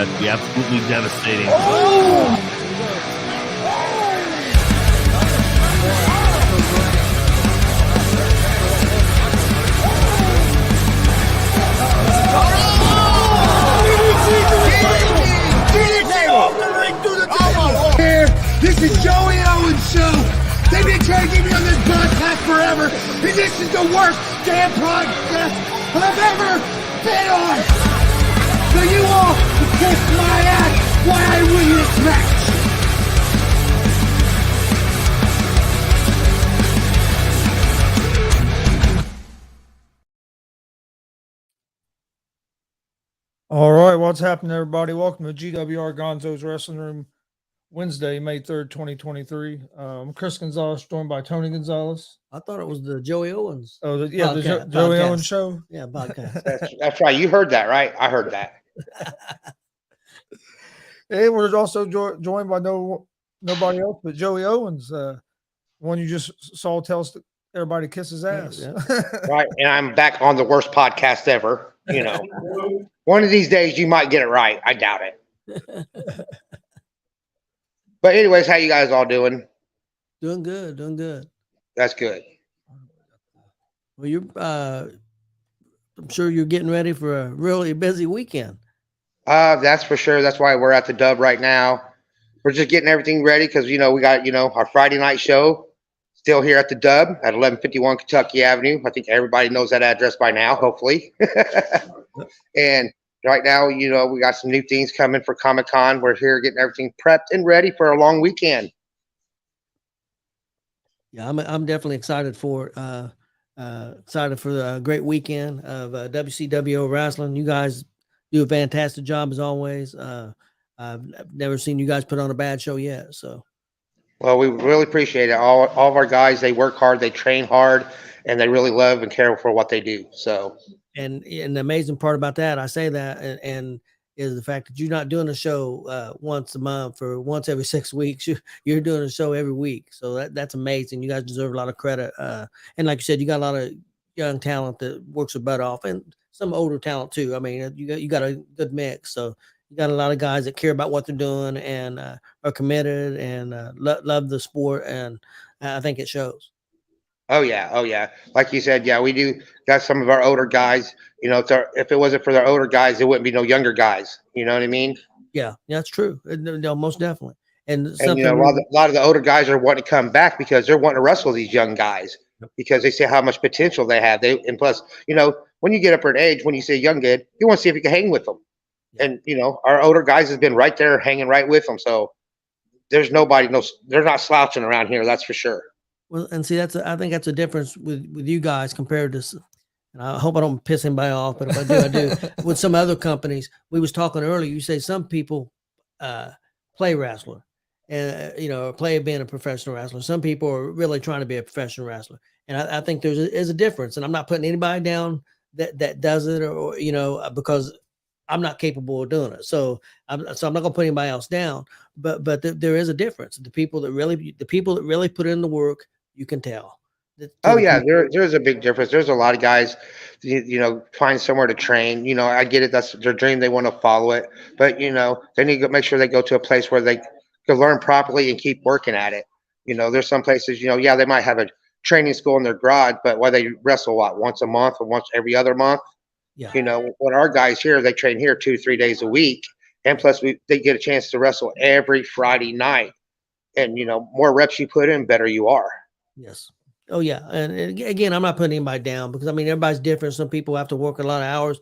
That'd be absolutely devastating. This is Joey Owens show. They've been trying to get me on this podcast forever, and this is the worst damn podcast I've ever been on. So you all can kiss my ass while I win this match. All right, what's happening, everybody? Welcome to G.W.R. Gonzo's Wrestling Room, Wednesday, May 3rd, 2023. I'm Chris Gonzalez, joined by Tony Gonzalez. I thought it was the Joey Owens. Oh, the Joey Owens show? Yeah, podcast. That's right. You heard that, right? I heard that. Hey, we're also joined by nobody else but Joey Owens, one you just saw tells everybody to kiss his ass. Yeah. Right. And I'm back on the worst podcast ever. You know, one of these days you might get it right. I doubt it. But anyways, how you guys all doing? Doing good. That's good. Well, you're I'm sure you're getting ready for a really busy weekend. That's for sure. That's why we're at the Dub right now. We're just getting everything ready because, you know, we got, you know, our Friday night show still here at the Dub at 1151 Kentucky Avenue. I think everybody knows that address by now, hopefully. And right now, you know, we got some new things coming for Comic-Con. We're here getting everything prepped and ready for a long weekend. Yeah, I'm definitely excited for it. Excited for the great weekend of WCW wrestling. You guys do a fantastic job as always. I've never seen you guys put on a bad show yet. So, well, we really appreciate it. All of our guys, they work hard, they train hard, and they really love and care for what they do. So, and the amazing part about that, I say that, and is the fact that you're not doing a show once a month or once every 6 weeks. You're doing a show every week. So that's amazing. You guys deserve a lot of credit. And like you said, you got a lot of young talent that works their butt off, and some older talent too. I mean, you got a good mix. So you got a lot of guys that care about what they're doing and are committed and love the sport. And I think it shows. Oh yeah. Like you said, yeah, we do got some of our older guys. You know, if it wasn't for their older guys, there wouldn't be no younger guys. You know what I mean? Yeah, that's true. No, most definitely. And you know, a lot of the older guys are wanting to come back because they're wanting to wrestle these young guys because they see how much potential they have. And plus, you know, when you get up in age, when you see a young kid, you want to see if you can hang with them. And you know, our older guys has been right there, hanging right with them. So there's they're not slouching around here. That's for sure. Well, and see, I think that's a difference with you guys compared to, and I hope I don't piss anybody off, but if I do, I do. With some other companies, we was talking earlier, you say some people play wrestler and, you know, play being a professional wrestler. Some people are really trying to be a professional wrestler. And I think there's a difference, and I'm not putting anybody down that does it or, you know, because I'm not capable of doing it. So I'm not going to put anybody else down, but there is a difference. The people that really put in the work, you can tell. Oh yeah, there's a big difference. There's a lot of guys, you know, find somewhere to train. You know, I get it. That's their dream. They want to follow it, but you know, they need to make sure they go to a place where they can learn properly and keep working at it. You know, there's some places, you know, yeah, they might have a training school in their garage, but why they wrestle once a month or once every other month. Yeah. You know, when our guys here, they train here 2-3 days a week, and plus they get a chance to wrestle every Friday night. And you know, more reps you put in, better you are. Yes. Oh yeah. And again, I'm not putting anybody down because I mean, everybody's different. Some people have to work a lot of hours,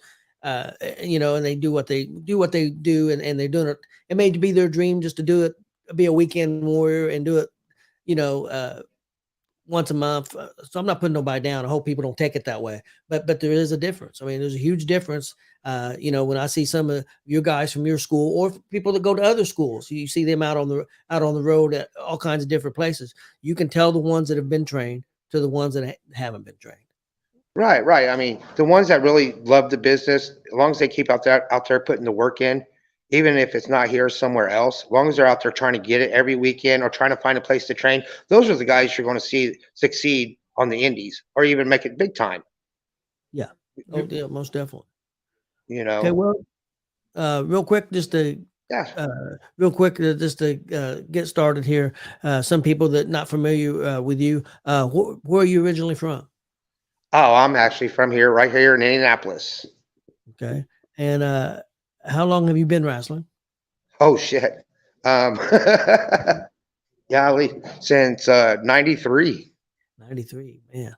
you know, and they do what they do and they're doing it. It may be their dream just to do it, be a weekend warrior and do it, you know, once a month. So I'm not putting nobody down. I hope people don't take it that way, but there is a difference. I mean, there's a huge difference. You know, when I see some of your guys from your school or people that go to other schools, you see them out on the road at all kinds of different places. You can tell the ones that have been trained to the ones that haven't been trained. Right. I mean, the ones that really love the business, as long as they keep out there putting the work in, even if it's not here somewhere else, as long as they're out there trying to get it every weekend or trying to find a place to train, those are the guys you're going to see succeed on the indies or even make it big time. Yeah. Oh, yeah, most definitely. You know. Okay, well, real quick, just to Yeah. just to get started here. Some people that not familiar with you, where are you originally from? Oh, I'm actually from here, right here in Indianapolis. Okay, and how long have you been wrestling? Oh shit. Um, golly, since '93. 93, man.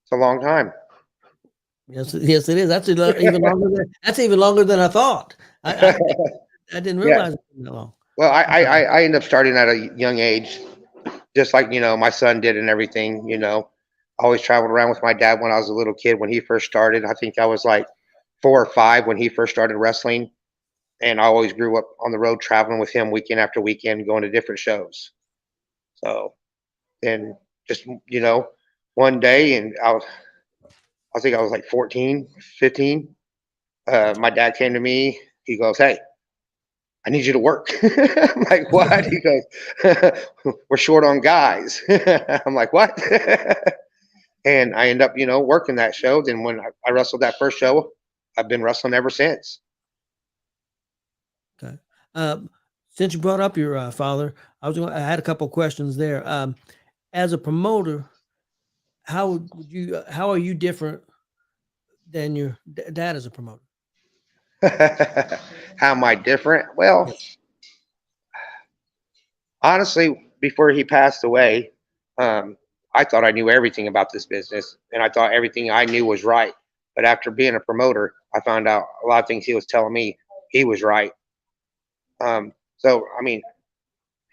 It's a long time. Yes, yes, it is. That's even longer than even longer than I thought. I didn't Yeah. realize it was that long. Well, I ended up starting at a young age, just like my son did and everything. I always traveled around with my dad when I was a little kid. When he first started, I think I was like 4 or 5 when he first started wrestling, and I always grew up on the road traveling with him weekend after weekend, going to different shows. So, and just one day, and I think I was like 14, 15. My dad came to me. He goes, "Hey, I need you to work." I'm like, "What?" He goes, "We're short on guys." I'm like, "What?" And I end up, working that show. Then when I wrestled that first show, I've been wrestling ever since. Okay. Since you brought up your father, I had a couple of questions there. As a promoter, how are you different than your dad as a promoter? How am I different? Yeah. Well, honestly, before he passed away, um, I thought I knew everything about this business, and I thought everything I knew was right. But after being a promoter, I found out a lot of things he was telling me he was right. So I mean,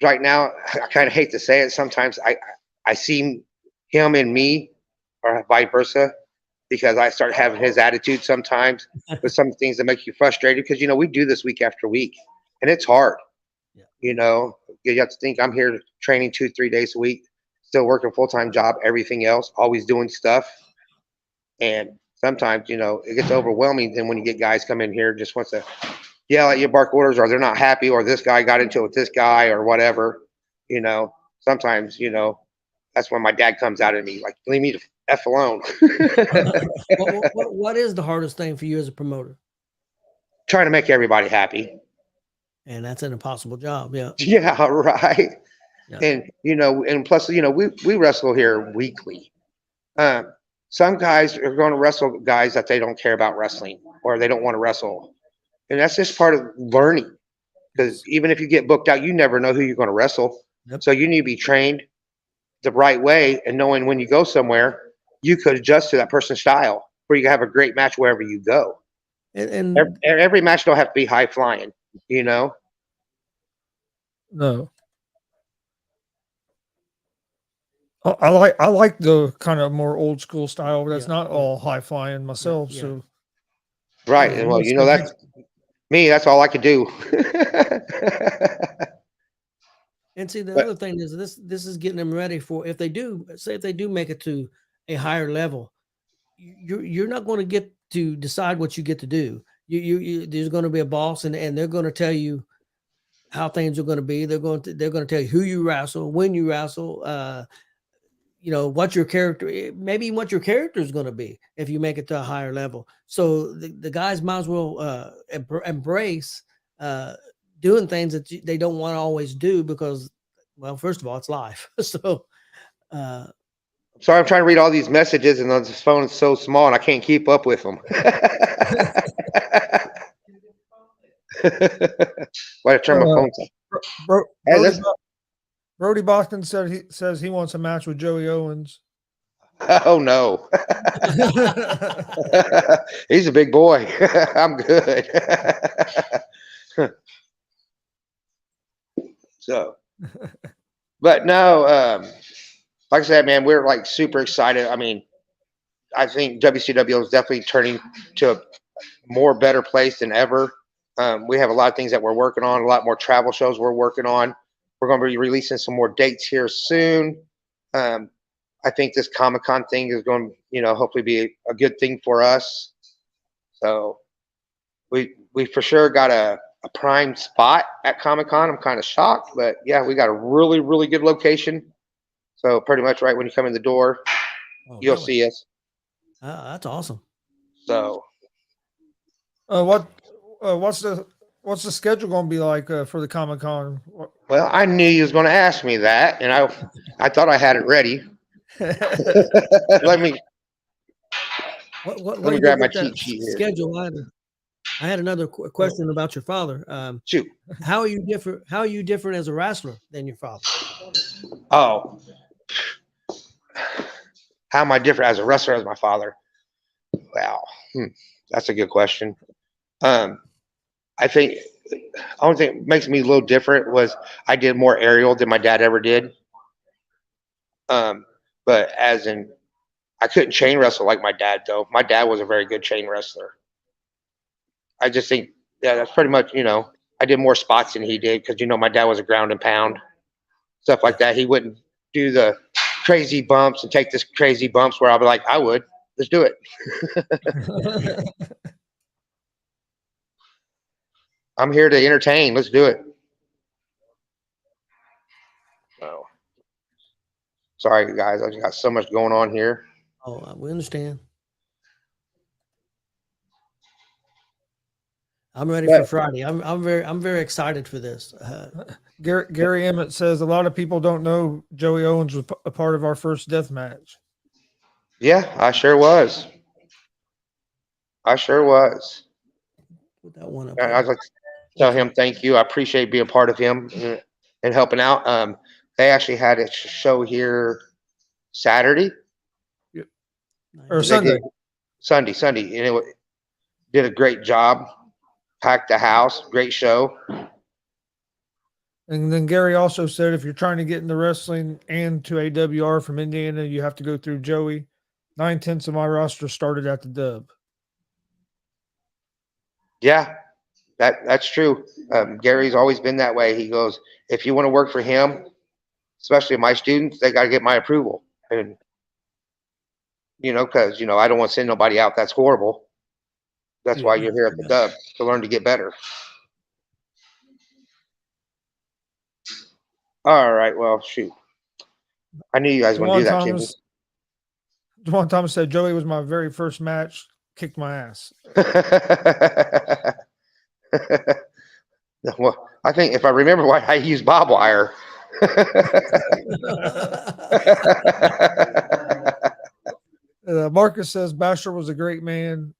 right now, I kind of hate to say it. Sometimes I see him in me, or vice versa, because I start having his attitude sometimes with some things that make you frustrated. Because we do this week after week, and it's hard. Yeah. You have to think I'm here training 2, 3 days a week, still working full-time job, everything else, always doing stuff. And sometimes, it gets overwhelming. Then when you get guys come in here, just wants to yell at you, bark orders, or they're not happy, or this guy got into it with this guy, or whatever. Sometimes, that's when my dad comes out at me like, leave me the F alone. What is the hardest thing for you as a promoter? Trying to make everybody happy. And that's an impossible job. Yeah. Yeah, right. Yeah. And and plus, we wrestle here weekly. Um, some guys are going to wrestle guys that they don't care about wrestling, or they don't want to wrestle, and that's just part of learning. Because even if you get booked out, you never know who you're going to wrestle. Yep. So you need to be trained the right way, and knowing when you go somewhere, you could adjust to that person's style, where you can have a great match wherever you go. And Every match don't have to be high flying, you know. No. I like the kind of more old school style, but that's Yeah, not yeah, all high flying myself. yeah. So Right. yeah, And like well, I said, that's me. That's all I could do. And see, the But other thing is this is getting them ready for if they do make it to a higher level, you're not going to get to decide what you get to do. There's going to be a boss, and they're going to tell you how things are going to be. They're going to tell you who you wrestle, when you wrestle, what your character, maybe what your character is going to be if you make it to a higher level. So the guys might as well embrace doing things that they don't want to always do because, well, first of all, it's life. So sorry, I'm trying to read all these messages, and this phone is so small, and I can't keep up with them. Why I turn my phone off? Bro, Hey, Brody, listen. Brody Boston says he wants a match with Joey Owens. Oh no, he's a big boy. I'm good. So, but no, like I said, man, we're like super excited. I mean, I think WCW is definitely turning to a more better place than ever. We have a lot of things that we're working on, a lot more travel shows we're working on. We're going to be releasing some more dates here soon. I think this Comic-Con thing is going to, hopefully be a good thing for us. So we for sure got a prime spot at Comic-Con. I'm kind of shocked, but yeah, we got a really, really good location. So pretty much right when you come in the door, you'll really? see us. That's awesome. So What what's the schedule going to be like for the Comic Con? Well, I knew you was going to ask me that, and I thought I had it ready. let me What let me do you grab think my with that cheat sheet here. schedule? I had another question about your father. Shoot. How are you different? How are you different as a wrestler than your father? Oh, how am I different as a wrestler as my father? Wow, that's a good question. I think the only thing that makes me a little different was I did more aerial than my dad ever did. But as in, I couldn't chain wrestle like my dad though. My dad was a very good chain wrestler. I just think, yeah, that's pretty much, I did more spots than he did because, my dad was a ground and pound, stuff like that. He wouldn't do the crazy bumps and take this crazy bumps where I'll be like, I would. Let's do it. I'm here to entertain. Let's do it. Oh, sorry, guys. I just got so much going on here. Oh, we understand. I'm ready for Friday. I'm very excited for this. Gary Emmett says a lot of people don't know Joey Owens was a part of our first death match. Yeah, I sure was. Put that one up. I'd like to tell him thank you. I appreciate being part of him and helping out. They actually had a show here Saturday Or Sunday. Sunday, and it did a great job. Packed the house. Great show. And then Gary also said if you're trying to get into wrestling and to AWR from Indiana, you have to go through Joey. 9/10 of my roster started at the Dub. Yeah, that's true. Gary's always been that way. He goes, if you want to work for him, especially my students, they got to get my approval. And, because, I don't want to send nobody out. That's horrible. That's why you're here at the Dub, to learn to get better. All right. Well, shoot. I knew you guys want to do that, Jimmy. Juwan Thomas said, Joey was my very first match, kicked my ass. Well, I think if I remember why I used barbed wire. Marcus says Basher was a great man.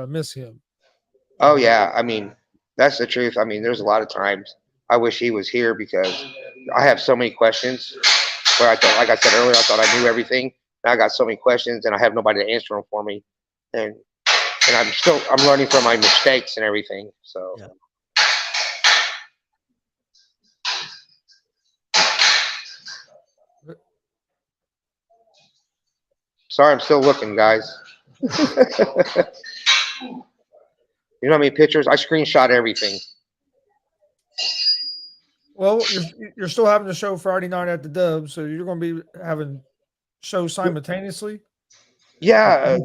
Miss him. Oh yeah, I mean that's the truth. I mean, there's a lot of times I wish he was here because I have so many questions. Where I thought, like I said earlier, I thought I knew everything. Now I got so many questions and I have nobody to answer them for me. And I'm learning from my mistakes and everything. So. Yeah. Sorry, I'm still looking, guys. You know how many pictures? I screenshot everything. Well, you're still having a show Friday night at the Dub, so you're going to be having shows simultaneously? Yeah.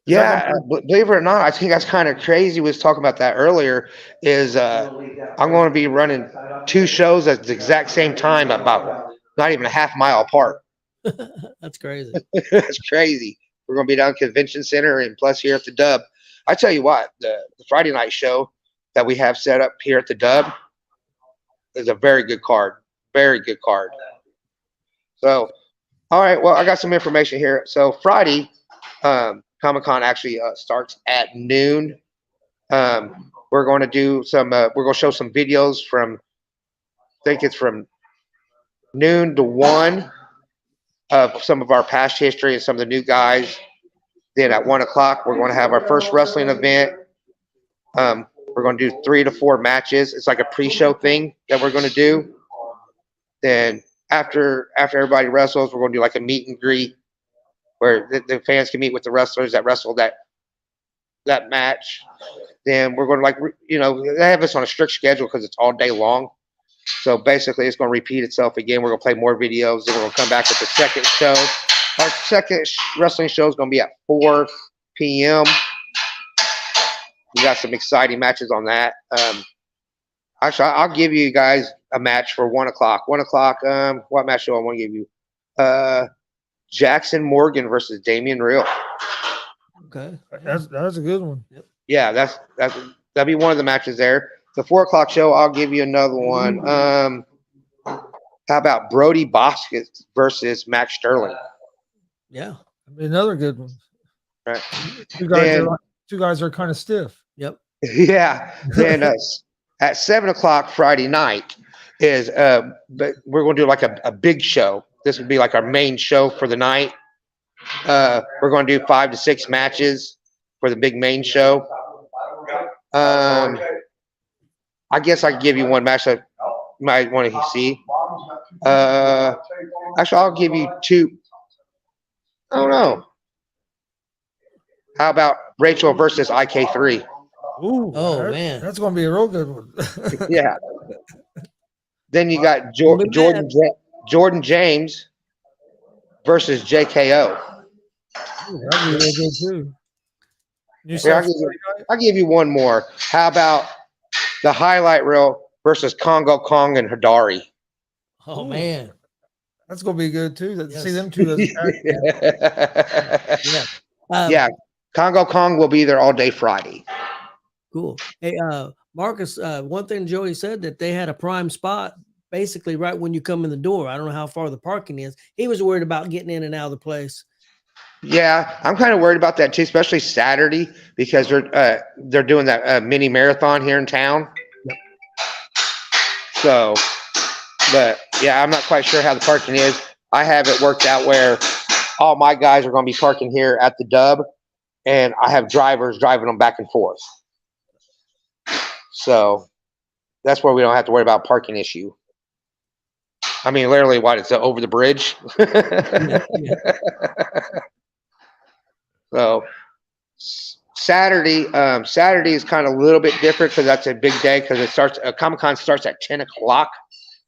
Yeah, believe it or not, I think that's kind of crazy. We was talking about that earlier. Is I'm going to be running 2 shows at the exact same time, about not even a half mile apart. That's crazy. That's crazy. We're going to be down at Convention Center and plus here at the Dub. I tell you what, the Friday night show that we have set up here at the Dub is a very good card. Very good card. So, all right. Well, I got some information here. So Friday, Comic-Con actually starts at noon. We're going to do some. We're going to show some videos from. I think it's from noon to 1 of some of our past history and some of the new guys. Then at 1 o'clock, we're going to have our first wrestling event. We're going to do 3 to 4 matches. It's like a pre-show thing that we're going to do. Then after everybody wrestles, we're going to do like a meet and greet where the fans can meet with the wrestlers that wrestled that match. Then we're going to they have us on a strict schedule because it's all day long. So basically, it's going to repeat itself again. We're going to play more videos. Then we're going to come back with the second show. Our second wrestling show is going to be at 4 p.m. We got some exciting matches on that. Actually, I'll give you guys a match for 1 o'clock. 1 o'clock. What match do I want to give you? Jackson Morgan versus Damian Real. Okay, that's a good one. Yeah, that's that'll be one of the matches there. The 4 o'clock show, I'll give you another one. How about Brody Boskett versus Max Sterling? Yeah. That'd be another good one. Right. Two guys Then- are kind of stiff. Yep. Yeah. Then at 7 o'clock Friday night is but we're going to do like a big show. This would be like our main show for the night. We're going to do 5 to 6 matches for the big main show. I guess I can give you one match that you might want to see. Actually, I'll give you 2. I don't know. How about Rachel versus IK3? Ooh, Oh, man. that's going to be a real good one. Yeah. Then you got Won't be bad. Jordan James versus JKO. Ooh, that'd be real good too. You Yeah, said I'll give you one more. How about the highlight reel versus Congo Kong and Hidari? Oh Ooh. man. that's going to be good too. To see Yes. them two. Yeah. Yeah, Congo Kong will be there all day Friday. Cool. Hey, Marcus, one thing Joey said that they had a prime spot basically right when you come in the door. I don't know how far the parking is. He was worried about getting in and out of the place. Yeah, I'm kind of worried about that too, especially Saturday because they're doing that mini marathon here in town. Yep. So, but yeah, I'm not quite sure how the parking is. I have it worked out where all my guys are going to be parking here at the Dub, and I have drivers driving them back and forth. So that's where we don't have to worry about parking issue. I mean, literally, what, it's over the bridge? Yeah, yeah. So Saturday is kind of a little bit different because that's a big day because it starts. Comic-Con starts at 10 o'clock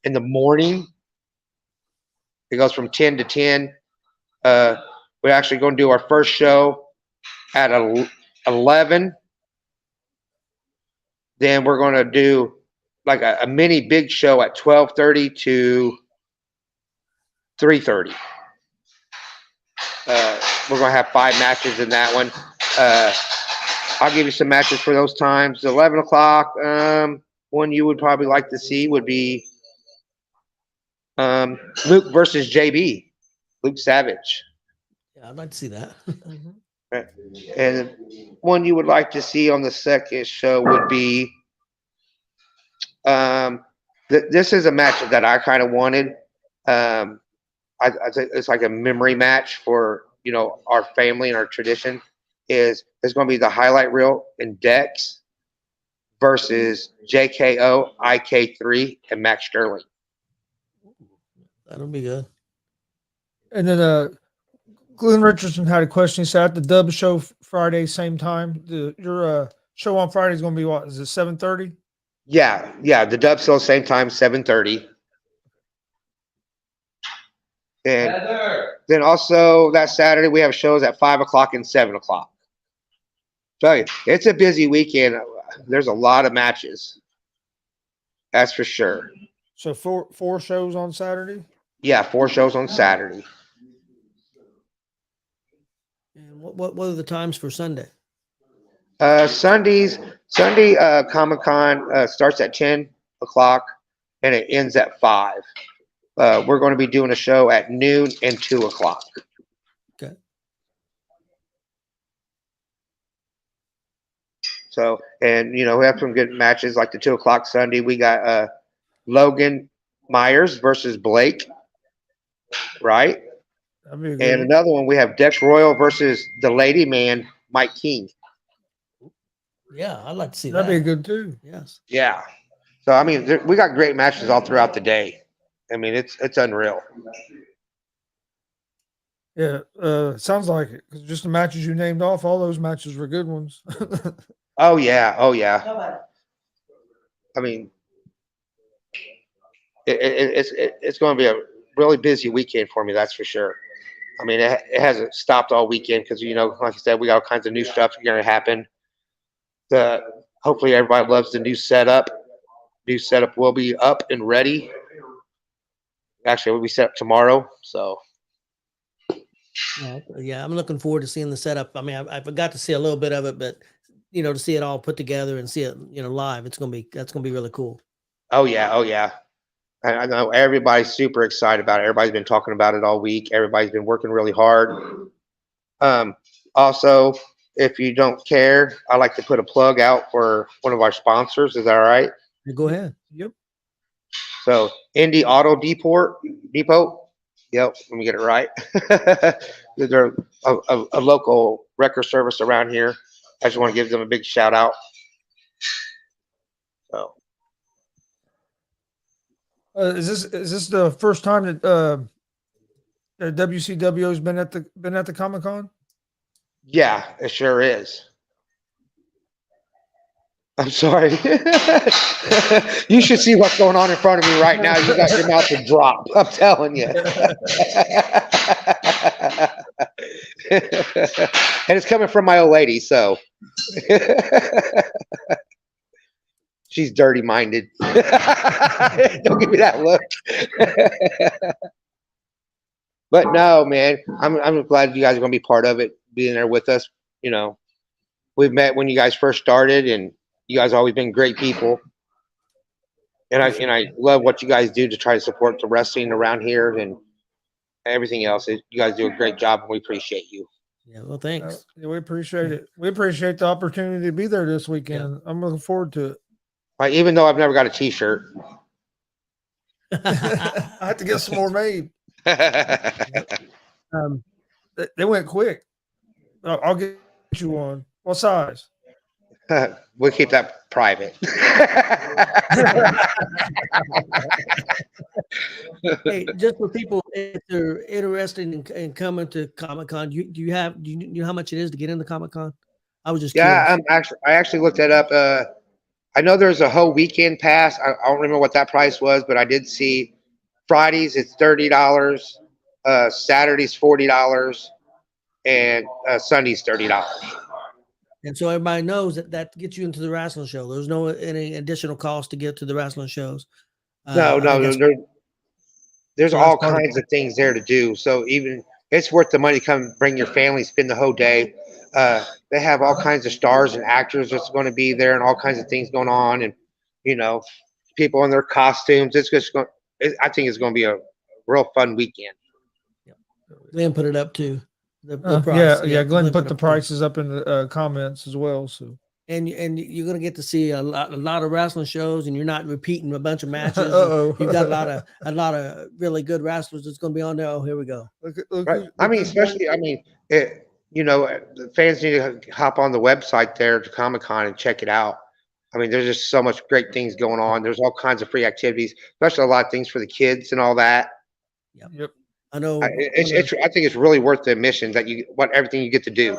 in the morning. It goes from 10 to 10. We're actually going to do our first show at 11. Then we're going to do like a mini big show at 12:30 to 3:30. We're going to have 5 matches in that one. I'll give you some matches for those times. 11 o'clock, one you would probably like to see would be Luke versus JB, Luke Savage. Yeah, I'd like to see that. Right. And one you would like to see on the second show would be this is a match that I kind of wanted. I think it's like a memory match for our family and our tradition. It's going to be the highlight reel in Dex versus JKO, IK3, and Max Sterling. That'll be good. And then Glenn Richardson had a question. He said at the Dub show Friday, same time. Your show on Friday is going to be what? Is it 7:30? Yeah. The Dub still same time, 7:30. And then also that Saturday we have shows at 5 o'clock and 7 o'clock. Tell you, it's a busy weekend. There's a lot of matches. That's for sure. So four shows on Saturday. Yeah, 4 shows on Saturday. And what are the times for Sunday? Sunday Comic-Con starts at 10 o'clock and it ends at 5. We're going to be doing a show at noon and 2 o'clock. Okay. So, and we have some good matches like the 2 o'clock Sunday. We got Logan Myers versus Blake, right? That'd be a good And one. another one we have Dex Royal versus the Lady Man, Mike King. Yeah, I'd like to see That'd that. be good too. Yes. Yeah. So I mean, we got great matches all throughout the day. I mean, it's unreal. Yeah, sounds like it. 'Cause just the matches you named off, all those matches were good ones. Oh yeah. I mean, it's going to be a really busy weekend for me. That's for sure. I mean, it hasn't stopped all weekend because like I said, we got all kinds of new stuff going to happen. Hopefully everybody loves the new setup. New setup will be up and ready. Actually, it will be set up tomorrow. So Yeah, I'm looking forward to seeing the setup. I mean, I forgot to see a little bit of it, but to see it all put together and see it, live. That's gonna be really cool. Oh yeah, oh yeah. I know everybody's super excited about it. Everybody's been talking about it all week. Everybody's been working really hard. Also, if you don't care, I like to put a plug out for one of our sponsors. Is that all right? Go ahead. Yep. So, Indy Auto Depot. Yep, let me get it right. They're a local record service around here. I just want to give them a big shout out. So, Is this the first time that WCW has been at the Comic-Con? yeah, it sure is. I'm sorry. You should see what's going on in front of me right now. You got your mouth to drop. I'm telling you. And it's coming from my old lady, so she's dirty minded. Don't give me that look. But no, man, I'm glad you guys are gonna be part of it, being there with us. We've met when you guys first started, and you guys always been great people. And I love what you guys do to try to support the wrestling around here and everything else. You guys do a great job, and we appreciate you. Yeah, well, thanks. Yeah, we appreciate it. We appreciate the opportunity to be there this weekend. I'm looking forward to it. Even though I've never got a T-shirt. I have to get some more made. They went quick. I'll get you one. What size? We'll keep that private. Hey, just for people, if they're interested in coming to Comic-Con, do you know how much it is to get into Comic-Con? I was just Yeah, curious. I actually looked that up. I know there's a whole weekend pass. I don't remember what that price was, but I did see Fridays it's $30, Saturdays $40, and Sundays $30. And so everybody knows that gets you into the wrestling show. There's no any additional cost to get to the wrestling shows. No, there's So all that's part of kinds of things there to do. So even it's worth the money. Come bring your family, spend the whole day. They have all kinds of stars and actors that's going to be there, and all kinds of things going on, and people in their costumes. It's just going. I think it's going to be a real fun weekend. Glenn put it up too. The Yeah, price. Glenn put the up too. prices up in the comments as well. So And you're gonna get to see a lot of wrestling shows, and you're not repeating a bunch of matches. Uh-oh. You've got a lot of really good wrestlers that's gonna be on there. Oh, here we go. Right. I mean, especially, the fans need to hop on the website there to Comic-Con and check it out. I mean, there's just so much great things going on. There's all kinds of free activities, especially a lot of things for the kids and all that. Yep. I know. I think it's really worth the admission that everything you get to do.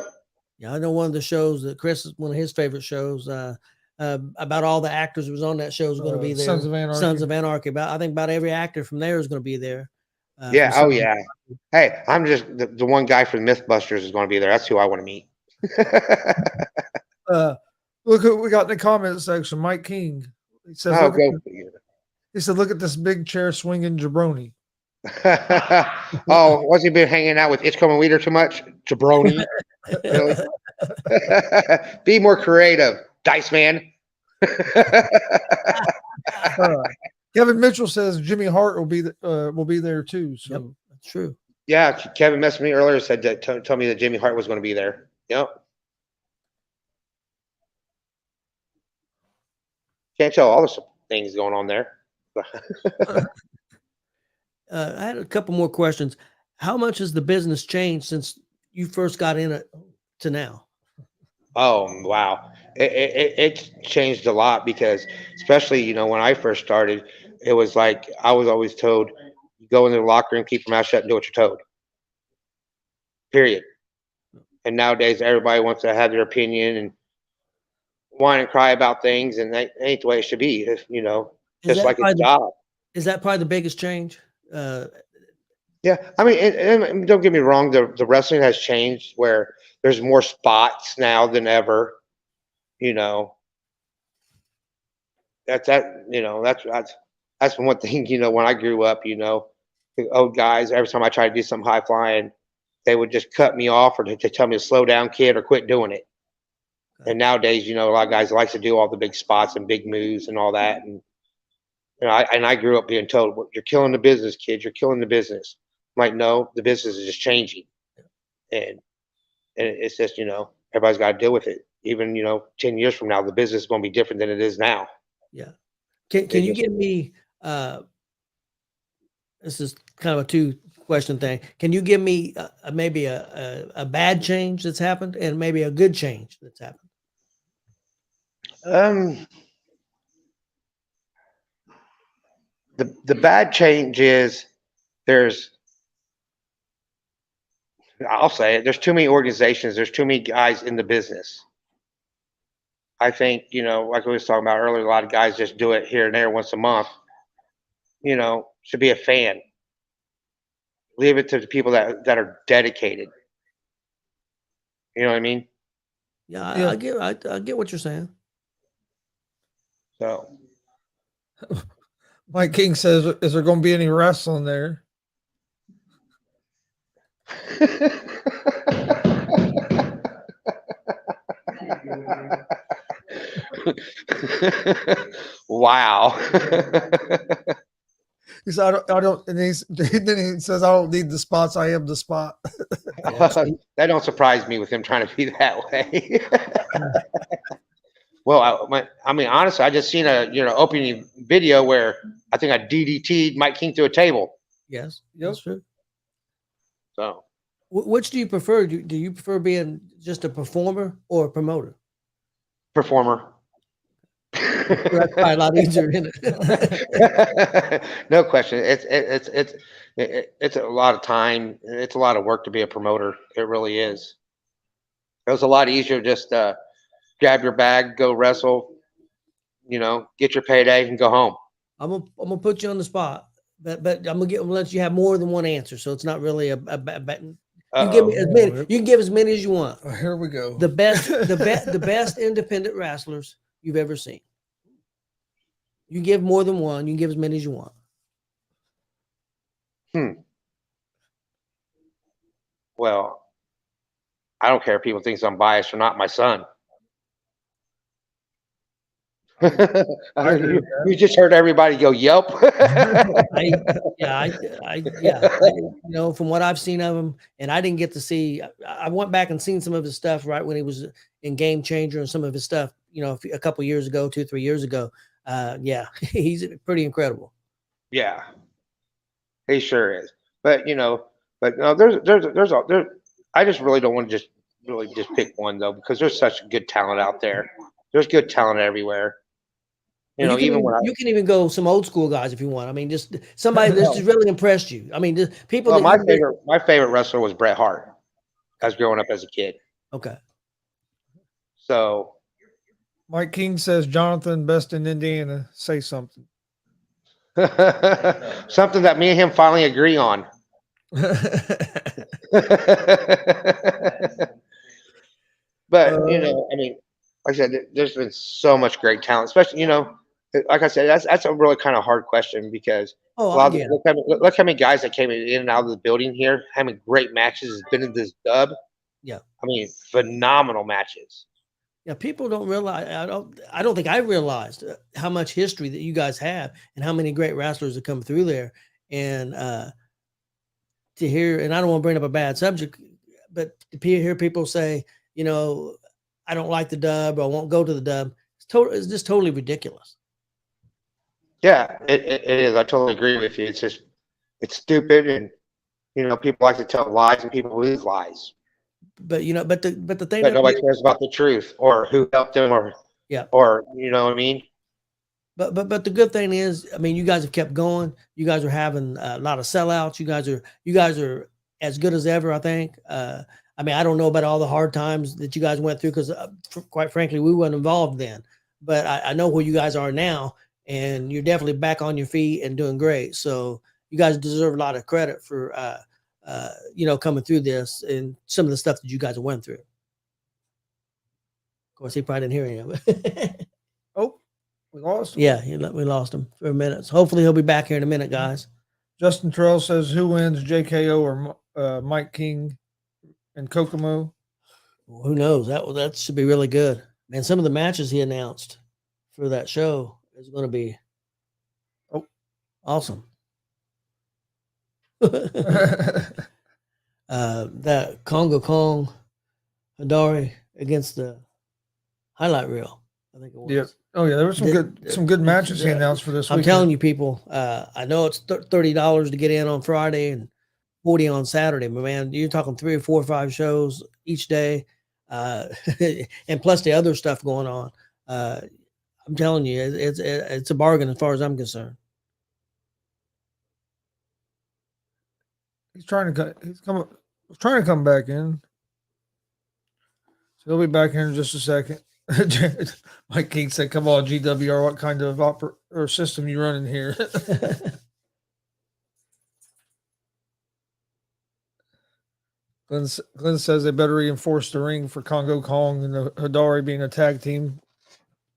Yeah, I know one of the shows that Chris is one of his favorite shows. About all the actors who was on that show is going to be there. Sons of Anarchy. Sons of Anarchy. I think about every actor from there is going to be there. Yeah. Oh yeah. Hey, I'm just the one guy from MythBusters is going to be there. That's who I want to meet. Look what we got in the comment section. Mike King. He says, he said, "Look at this big chair swinging jabroni." Oh, wasn't he been hanging out with Itchcombe and Weeder too much? Jabroni. Really? Be more creative, Dice Man. Kevin Mitchell says Jimmy Hart will be there too. So Yep, that's true. Yeah, Kevin messaged me earlier, said that told me that Jimmy Hart was going to be there. Yep. Can't tell all the things going on there. I had a couple more questions. How much has the business changed since you first got in it to now? Oh wow, it changed a lot, because especially when I first started, it was like I was always told, you go into the locker room, keep your mouth shut, and do what you're told. Period. And nowadays, everybody wants to have their opinion and whine and cry about things, and that ain't the way it should be. Just like a job. Is that probably the biggest change? Yeah, I mean, and don't get me wrong, the wrestling has changed where there's more spots now than ever. That's one thing. When I grew up, the old guys, every time I tried to do something high flying, they would just cut me off or to tell me to slow down, kid, or quit doing it. And nowadays, a lot of guys like to do all the big spots and big moves and all that. And I grew up being told, well, "You're killing the business, kid. You're killing the business." I'm like, no, the business is just changing, and it's just everybody's got to deal with it. Even 10 years from now, the business is going to be different than it is now. Yeah. Can you give me this is kind of a two-question thing. Can you give me maybe a bad change that's happened and maybe a good change that's happened? The bad change is I'll say it, there's too many organizations, there's too many guys in the business. I think, like we was talking about earlier, a lot of guys just do it here and there once a month. Should be a fan. Leave it to the people that are dedicated. You know what I mean? Yeah, Yeah. I get what you're saying. So Mike King says, "Is there going to be any wrestling there?" Wow. He said, I don't, and then he says, "I don't need the spots. I am the spot." That don't surprise me with him trying to be that way. Well, I mean, honestly, I just seen a opening video where I think I DDT'd Mike King through a table. Yes, that's true. So, Which do you prefer? Do you prefer being just a performer or a promoter? performer. That's probably a lot easier, isn't it? No question. It's a lot of time. It's a lot of work to be a promoter. It really is. It was a lot easier just grab your bag, go wrestle, get your payday, and go home. I'm gonna put you on the spot, but I'm gonna let you have more than one answer, so it's not really a you give me as many. You can give as many as you want. Oh, here we go. The best independent wrestlers you've ever seen. You give more than one. You can give as many as you want. Well, I don't care if people think I'm biased or not. My son. You just heard everybody go, "Yelp." From what I've seen of him, and I didn't get to see. I went back and seen some of his stuff right when he was in Game Changer and some of his stuff. A couple years ago, 2-3 years ago. He's pretty incredible. Yeah, he sure is. But no, there's I just really don't want to just pick one though, because there's such good talent out there. There's good talent everywhere. You can even go some old school guys if you want. I mean, just somebody that's just really impressed you. I mean, just people. Well, my favorite wrestler was Bret Hart. I was growing up as a kid. Okay. So, Mike King says, "Jonathan, best in Indiana. Say something." Something that me and him finally agree on. But I mean, like I said, there's been so much great talent, especially like I said, that's a really kind of hard question because look how many guys that came in and out of the building here, how many great matches has been in this dub. Yeah, I mean, phenomenal matches. Yeah, people don't realize. I don't think I realized how much history that you guys have and how many great wrestlers have come through there. And to hear, and I don't want to bring up a bad subject, but to hear people say, I don't like the dub, or I won't go to the dub. It's just totally ridiculous. Yeah, it is. I totally agree with you. It's stupid, and people like to tell lies, and people believe lies. But the thing that nobody cares about the truth or who helped them, or you know what I mean. But the good thing is, I mean, you guys have kept going. You guys are having a lot of sellouts. You guys are as good as ever, I think. I mean, I don't know about all the hard times that you guys went through because, quite frankly, we weren't involved then. But I know where you guys are now, and you're definitely back on your feet and doing great. So you guys deserve a lot of credit for, coming through this and some of the stuff that you guys went through. Of course, he probably didn't hear any of it. Oh, we lost him. Yeah, we lost him for a minute. So hopefully he'll be back here in a minute, guys. Justin Terrell says, "Who wins, JKO or Mike King and Kokomo?" Well, who knows? That should be really good. And some of the matches he announced for that show is going to be awesome. That Congo Kong Hadari against the highlight reel, I think it was. Yeah. Oh yeah, there were some good matches he announced for this I'm weekend. telling you, people. I know it's $30 to get in on Friday and $40 on Saturday, but man, you're talking 3 or 4 or 5 shows each day, and plus the other stuff going on. I'm telling you, it's a bargain as far as I'm concerned. He's trying to come back in. So he'll be back here in just a second. Mike King said, "Come on, G.W.R, what kind of or system you running here?" Glenn says they better reinforce the ring for Congo Kong and the Hadari being a tag team.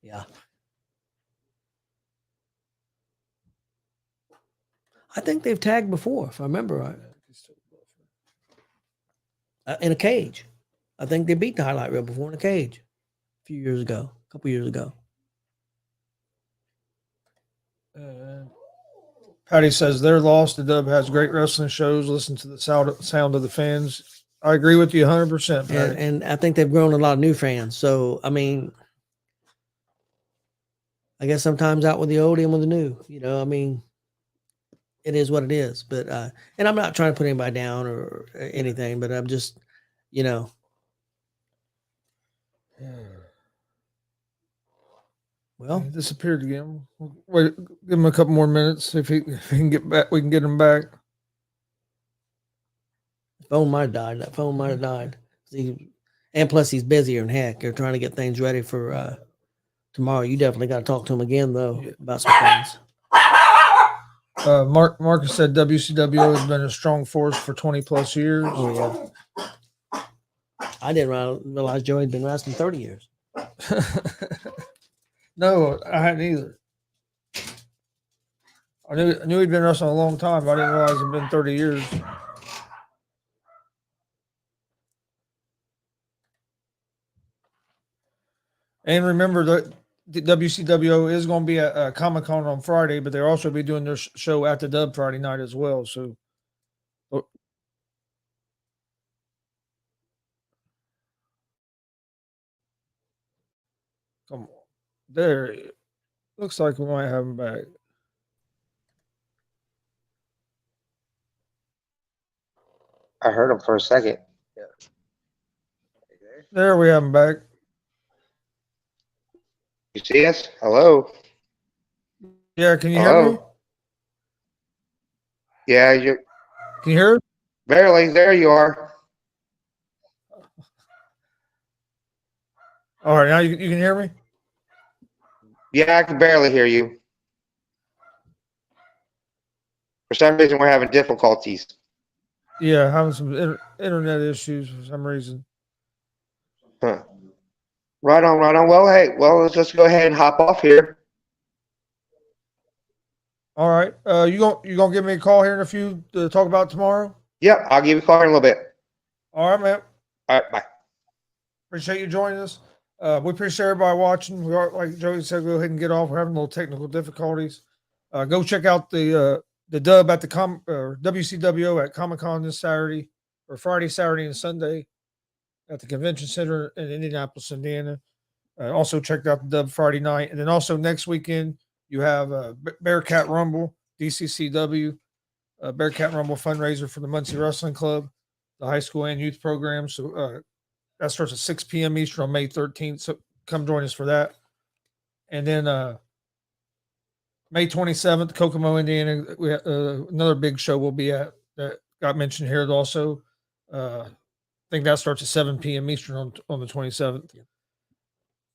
Yeah. I think they've tagged before, if I remember right. In a cage. I think they beat the highlight reel before in a cage a couple years ago. Patty says they're lost. The Dub has great wrestling shows. Listen to the sound of the fans. I agree with you 100%. Patty. And I think they've grown a lot of new fans. So, I mean, I guess sometimes out with the old, in with the new. You know, I mean, it is what it is. But and I'm not trying to put anybody down or anything, but I'm just, you know. Well, he disappeared again. Wait, give him a couple more minutes. If he can get back, we can get him back. Phone might have died. That phone might have died. And plus, he's busier than heck. They're trying to get things ready for tomorrow. You definitely got to talk to him again, though, about some things. Marcus said WCW has been a strong force for 20 plus years. Oh, yeah. I didn't realize Joey had been wrestling 30 years. No, I hadn't either. I knew he'd been wrestling a long time, but I didn't realize it'd been 30 years. And remember that the WCW is going to be at Comic-Con on Friday, but they'll also be doing their show at the Dub Friday night as well. So, come on. There. Looks like we might have him back. I heard him for a second. Yeah. There we have him back. You see us? Hello. Yeah, can you hear me? Yeah, Can you hear us? barely. There you are. All right, now you can hear me? Yeah, I can barely hear you. For some reason, we're having difficulties. Yeah, having some internet issues for some reason. Huh. Right on, right on. Well, hey, let's just go ahead and hop off here. All right. You gonna give me a call here in a few to talk about tomorrow? Yep, I'll give you a call in a little bit. All right, man. All right, bye. Appreciate you joining us. We appreciate everybody watching. We are, like Joey said, go ahead and get off. We're having a little technical difficulties. Go check out the Dub at the WCWO at Comic-Con this Saturday or Friday, Saturday, and Sunday at the Convention Center in Indianapolis, Indiana. Also checked out the Dub Friday night. And then also next weekend, you have Bearcat Rumble, DCCW, Bearcat Rumble fundraiser for the Muncie Wrestling Club, the high school and youth program. So that starts at 6 p.m. Eastern on May 13th. So come join us for that. And then May 27th, Kokomo, Indiana, we have, another big show we'll be at that got mentioned here also. I think that starts at 7 p.m. Eastern on the 27th. Yeah.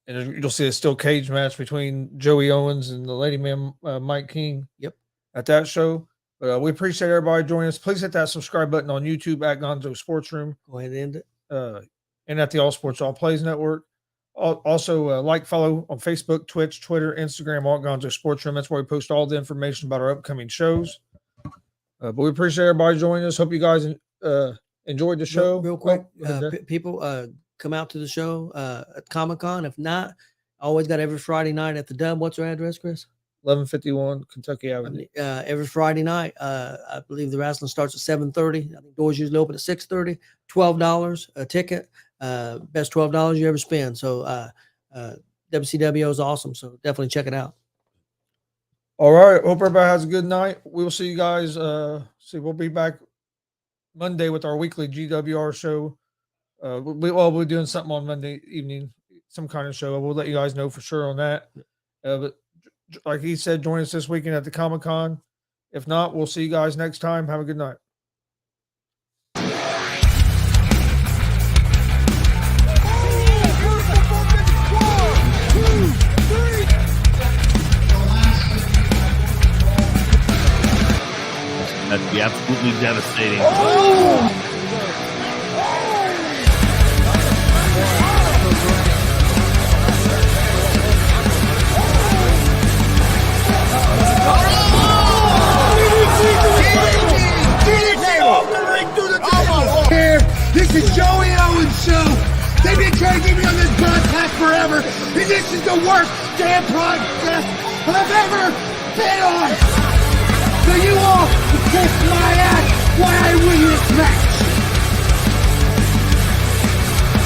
And you'll see a steel cage match between Joey Owens and the Lady Man Mike King. Yep. At that show. But we appreciate everybody joining us. Please hit that subscribe button on YouTube at Gonzo Sports Room. Go ahead and end it. And at the All Sports All Plays Network. Also, follow on Facebook, Twitch, Twitter, Instagram, all Gonzo Sports Room. That's where we post all the information about our upcoming shows. But we appreciate everybody joining us. Hope you guys enjoyed the show. Real quick, people come out to the show at Comic-Con. If not, always got every Friday night at the Dub. What's our address, Chris? 1151 Kentucky Avenue. Every Friday night. I believe the wrestling starts at 7:30. I think doors usually open at 6:30. $12 a ticket. Best $12 you ever spend. So WCW is awesome. So definitely check it out. All right. Hope everybody has a good night. We will see you guys. We'll be back Monday with our weekly G.W.R. show. We'll be doing something on Monday evening, some kind of show. We'll let you guys know for sure on that. But like he said, join us this weekend at the Comic-Con. If not, we'll see you guys next time. Have a good night. That'd be absolutely devastating. This is Joey Owens show. They've been trying to get me on this podcast forever, and this is the worst damn podcast I've ever been on. So you all can kiss my ass while I win this match.